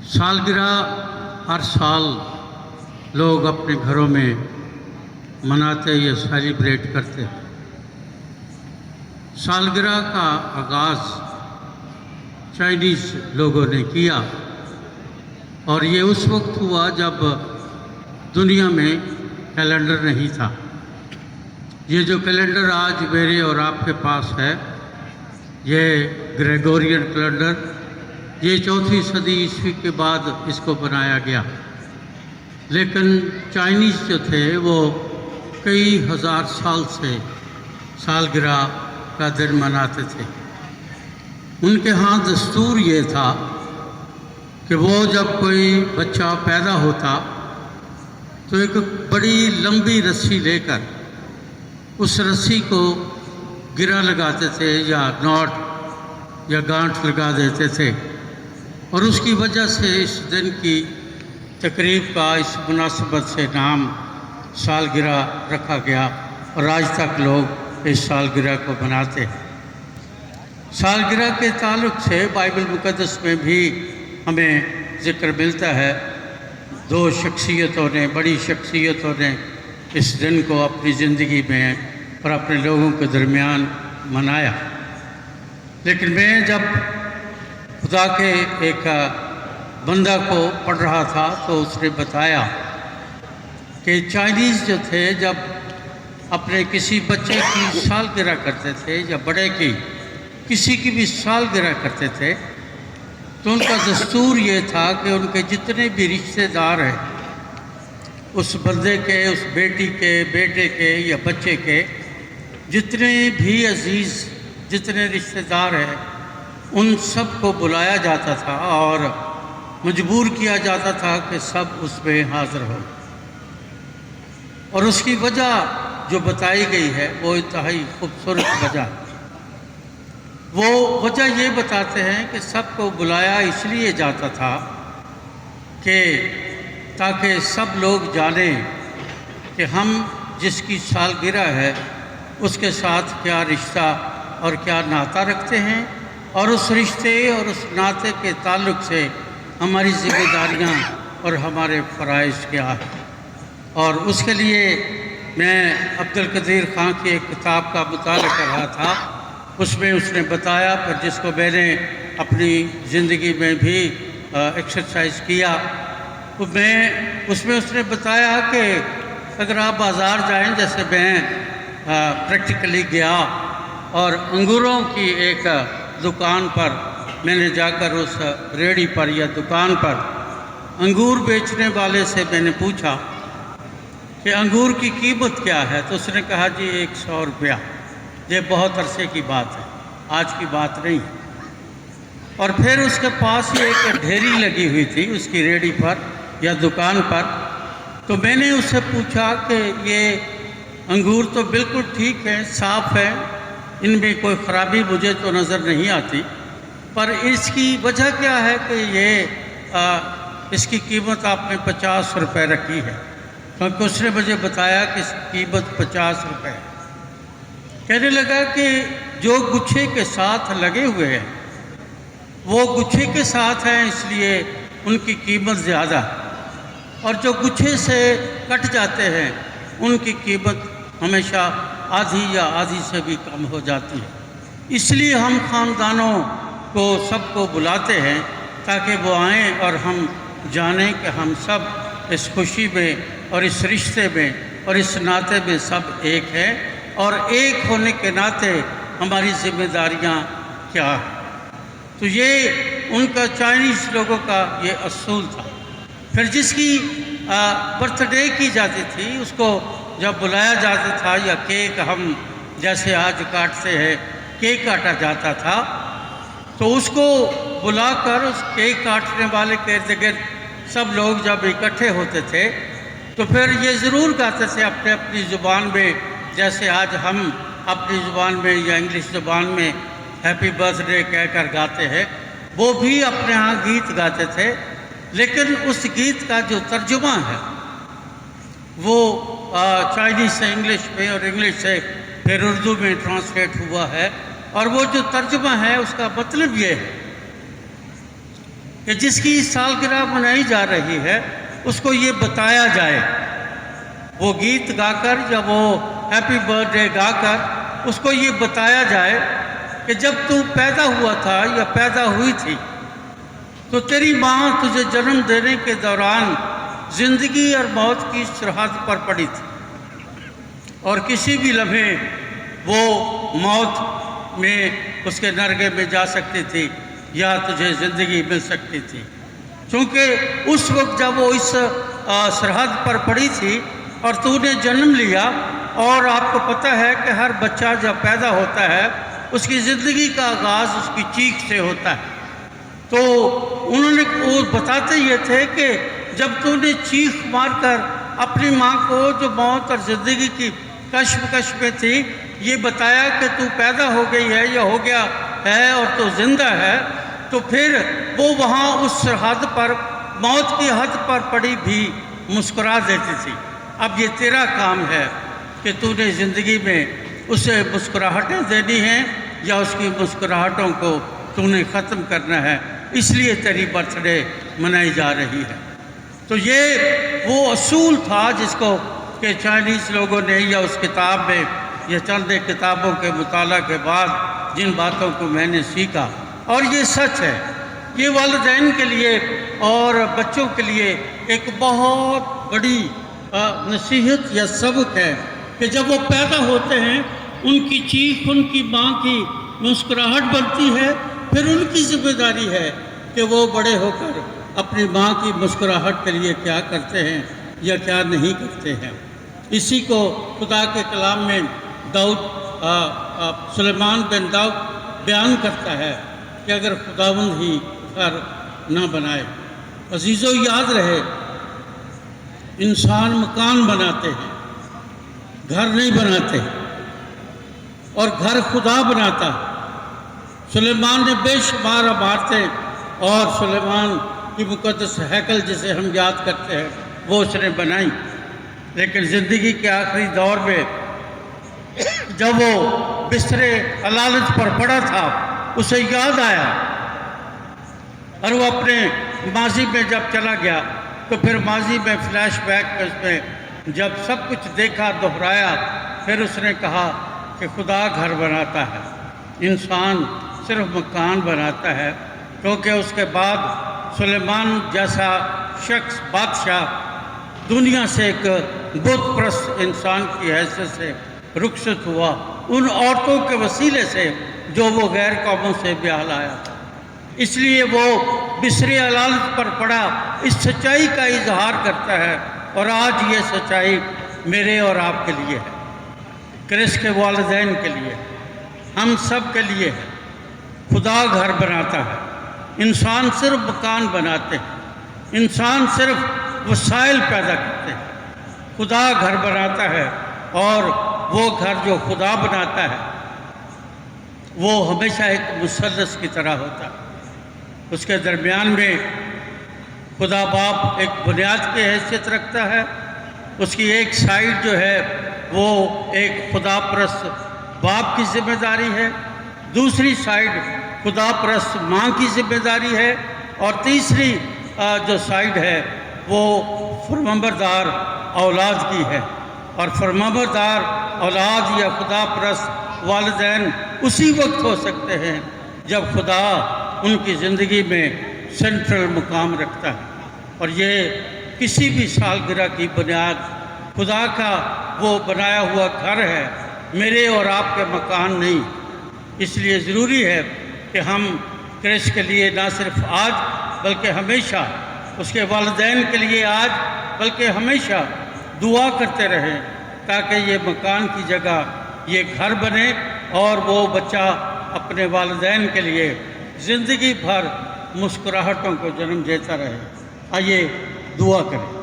सालगिरह हर साल लोग अपने घरों में मनाते या सेलिब्रेट करते हैं। सालगिरह का आगाज़ चाइनीज़ लोगों ने किया और ये उस वक्त हुआ जब दुनिया में कैलेंडर नहीं था। ये जो कैलेंडर आज मेरे और आपके पास है, ये ग्रेगोरियन कैलेंडर, ये 4वीं सदी ईस्वी के बाद इसको बनाया गया। लेकिन चाइनीज़ जो थे वो कई हज़ार साल से सालगिरह का दिन मनाते थे। उनके यहाँ दस्तूर ये था कि वो जब कोई बच्चा पैदा होता तो एक बड़ी लंबी रस्सी लेकर उस रस्सी को गिरा लगाते थे या नॉट या गांठ लगा देते थे, और उसकी वजह से इस दिन की तकरीब का इस मुनासबत से नाम सालगिरह रखा गया और आज तक लोग इस सालगिरह को मनाते हैं। सालगिरह के ताल्लुक़ से बाइबल मुक़द्दस में भी हमें ज़िक्र मिलता है। दो शख्सियतों ने, बड़ी शख्सियतों ने इस दिन को अपनी ज़िंदगी में और अपने लोगों के दरमियान मनाया। लेकिन मैं जब खुदा के एक बंदा को पढ़ रहा था तो उसने बताया कि चाइनीज़ जो थे जब अपने किसी बच्चे की सालगिरह करते थे या बड़े की किसी की भी सालगिरह करते थे तो उनका दस्तूर ये था कि उनके जितने भी रिश्तेदार हैं, उस बंदे के, उस बेटी के, बेटे के या बच्चे के जितने भी अजीज़, जितने रिश्तेदार हैं, उन सब को बुलाया जाता था और मजबूर किया जाता था कि सब उसमें हाज़िर हो। और उसकी वजह जो बताई गई है वो इंतहाई खूबसूरत वजह। वो वजह ये बताते हैं कि सबको बुलाया इसलिए जाता था कि ताकि सब लोग जानें कि हम जिसकी सालगिरह है उसके साथ क्या रिश्ता और क्या नाता रखते हैं, और उस रिश्ते और उस नाते के ताल्लुक़ से हमारी ज़िम्मेदारियाँ और हमारे फ़राइज़ क्या हैं। और उसके लिए मैं अब्दुल कदीर ख़ान की एक किताब का मुताला कर रहा था, उसमें उसने बताया, पर जिसको मैंने अपनी ज़िंदगी में भी एक्सरसाइज किया, तो मैं उसमें उसने बताया कि अगर आप बाज़ार जाएं, जैसे मैं प्रैक्टिकली गया और अंगूरों की एक दुकान पर मैंने जाकर उस रेहड़ी पर या दुकान पर अंगूर बेचने वाले से मैंने पूछा कि अंगूर की कीमत क्या है, तो उसने कहा जी 100 रुपया। ये बहुत अरसे की बात है, आज की बात नहीं। और फिर उसके पास ही एक ढेरी लगी हुई थी उसकी रेहड़ी पर या दुकान पर, तो मैंने उससे पूछा कि ये अंगूर तो बिल्कुल ठीक है, साफ़ है, इनमें कोई ख़राबी मुझे तो नज़र नहीं आती, पर इसकी वजह क्या है कि ये इसकी कीमत आपने 50 रुपये रखी है। क्योंकि उसने मुझे बताया कि इसकी कीमत 50 रुपये है। कहने लगा कि जो गुच्छे के साथ लगे हुए हैं वो गुच्छे के साथ हैं, इसलिए उनकी कीमत ज़्यादा, और जो गुच्छे से कट जाते हैं उनकी कीमत हमेशा आधी या आधी से भी कम हो जाती है। इसलिए हम ख़ानदानों को सबको बुलाते हैं ताकि वो आएँ और हम जानें कि हम सब इस खुशी में और इस रिश्ते में और इस नाते में सब एक हैं, और एक होने के नाते हमारी ज़िम्मेदारियाँ क्या हैं। तो ये उनका चाइनीज़ लोगों का ये असूल था। फिर जिसकी बर्थडे की जाती थी उसको जब बुलाया जाता था, या केक हम जैसे आज काटते हैं, केक काटा जाता था, तो उसको बुलाकर उस केक काटने वाले के इर्द गिर्द सब लोग जब इकट्ठे होते थे तो फिर ये ज़रूर गाते थे अपने अपनी ज़ुबान में, जैसे आज हम अपनी ज़ुबान में या इंग्लिश ज़ुबान में हैप्पी बर्थडे कहकर गाते हैं, वो भी अपने यहाँ गीत गाते थे। लेकिन उस गीत का जो तर्जुमा है वो चाइनीज़ से इंग्लिश में और इंग्लिश से फिर उर्दू में ट्रांसलेट हुआ है, और वो जो तर्जुमा है उसका मतलब ये है کہ جس کی سالگرہ منائی جا رہی ہے اس کو یہ بتایا جائے، وہ گیت گا کر یا وہ ہیپی برتھ ڈے گا کر اس کو یہ بتایا جائے کہ جب تو پیدا ہوا تھا یا پیدا ہوئی تھی تو تیری ماں تجھے جنم دینے کے دوران زندگی اور موت کی سرحد پر پڑی تھی، اور کسی بھی لمحے وہ موت میں اس کے نرگے میں جا سکتی تھی یا تجھے زندگی مل سکتی تھی، چونکہ اس وقت جب وہ اس سرحد پر پڑی تھی اور تو نے جنم لیا، اور آپ کو پتہ ہے کہ ہر بچہ جب پیدا ہوتا ہے اس کی زندگی کا آغاز اس کی چیخ سے ہوتا ہے، تو انہوں نے وہ بتاتے یہ تھے کہ جب تو نے چیخ مار کر اپنی ماں کو جو موت اور زندگی کی کشمکش میں تھی یہ بتایا کہ تو پیدا ہو گئی ہے یا ہو گیا ہے اور تو زندہ ہے، تو پھر وہ وہاں اس سرحد پر موت کی حد پر پڑی بھی مسکرا دیتی تھی۔ اب یہ تیرا کام ہے کہ تو نے زندگی میں اسے مسکراہٹیں دینی ہیں یا اس کی مسکراہٹوں کو تو نے ختم کرنا ہے، اس لیے تیری برتھ ڈے منائی جا رہی ہے۔ تو یہ وہ اصول تھا جس کو کہ چائنیز لوگوں نے یا اس کتاب میں یا چند کتابوں کے مطالعہ کے بعد جن باتوں کو میں نے سیکھا، اور یہ سچ ہے، یہ والدین کے لیے اور بچوں کے لیے ایک بہت بڑی نصیحت یا سبق ہے کہ جب وہ پیدا ہوتے ہیں ان کی چیخ ان کی ماں کی مسکراہٹ بنتی ہے، پھر ان کی ذمہ داری ہے کہ وہ بڑے ہو کر اپنی ماں کی مسکراہٹ کے لیے کیا کرتے ہیں یا کیا نہیں کرتے ہیں۔ اسی کو خدا کے کلام میں سلیمان بن داؤد بیان کرتا ہے کہ اگر خداوند ہی گھر نہ بنائے، عزیزو یاد رہے انسان مکان بناتے ہیں، گھر نہیں بناتے، اور گھر خدا بناتا ہے۔ سلیمان نے بے شمار عمارتیں اور سلیمان کی مقدس ہیکل جسے ہم یاد کرتے ہیں وہ اس نے بنائی، لیکن زندگی کے آخری دور میں جب وہ بستر علالت پر پڑا تھا اسے یاد آیا اور وہ اپنے ماضی میں جب چلا گیا تو پھر ماضی میں فلیش بیک میں اس میں جب سب کچھ دیکھا دہرایا، پھر اس نے کہا کہ خدا گھر بناتا ہے، انسان صرف مکان بناتا ہے، کیونکہ اس کے بعد سلیمان جیسا شخص بادشاہ دنیا سے ایک بت پرست انسان کی حیثیت سے رخصت ہوا، ان عورتوں کے وسیلے سے جو وہ غیر قوموں سے بیاہ لایا تھا، اس لیے وہ بستر علالت پر پڑا اس سچائی کا اظہار کرتا ہے، اور آج یہ سچائی میرے اور آپ کے لیے ہے، کرس کے والدین کے لیے، ہم سب کے لیے ہے۔ خدا گھر بناتا ہے، انسان صرف مکان بناتے ہیں، انسان صرف وسائل پیدا کرتے ہیں، خدا گھر بناتا ہے، اور وہ گھر جو خدا بناتا ہے وہ ہمیشہ ایک مثلث کی طرح ہوتا ہے، اس کے درمیان میں خدا باپ ایک بنیاد کی حیثیت رکھتا ہے، اس کی ایک سائیڈ جو ہے وہ ایک خدا پرست باپ کی ذمہ داری ہے، دوسری سائیڈ خدا پرست ماں کی ذمہ داری ہے، اور تیسری جو سائیڈ ہے وہ فرمانبردار اولاد کی ہے، اور فرمانبردار اولاد یا خدا پرست والدین اسی وقت ہو سکتے ہیں جب خدا ان کی زندگی میں سینٹرل مقام رکھتا ہے، اور یہ کسی بھی سالگرہ کی بنیاد خدا کا وہ بنایا ہوا گھر ہے، میرے اور آپ کے مکان نہیں۔ اس لیے ضروری ہے کہ ہم کرس کے لیے نہ صرف آج بلکہ ہمیشہ، اس کے والدین کے لیے آج بلکہ ہمیشہ دعا کرتے رہیں تاکہ یہ مکان کی جگہ یہ گھر بنے اور وہ بچہ اپنے والدین کے لیے زندگی بھر مسکراہٹوں کو جنم دیتا رہے۔ آئیے دعا کریں۔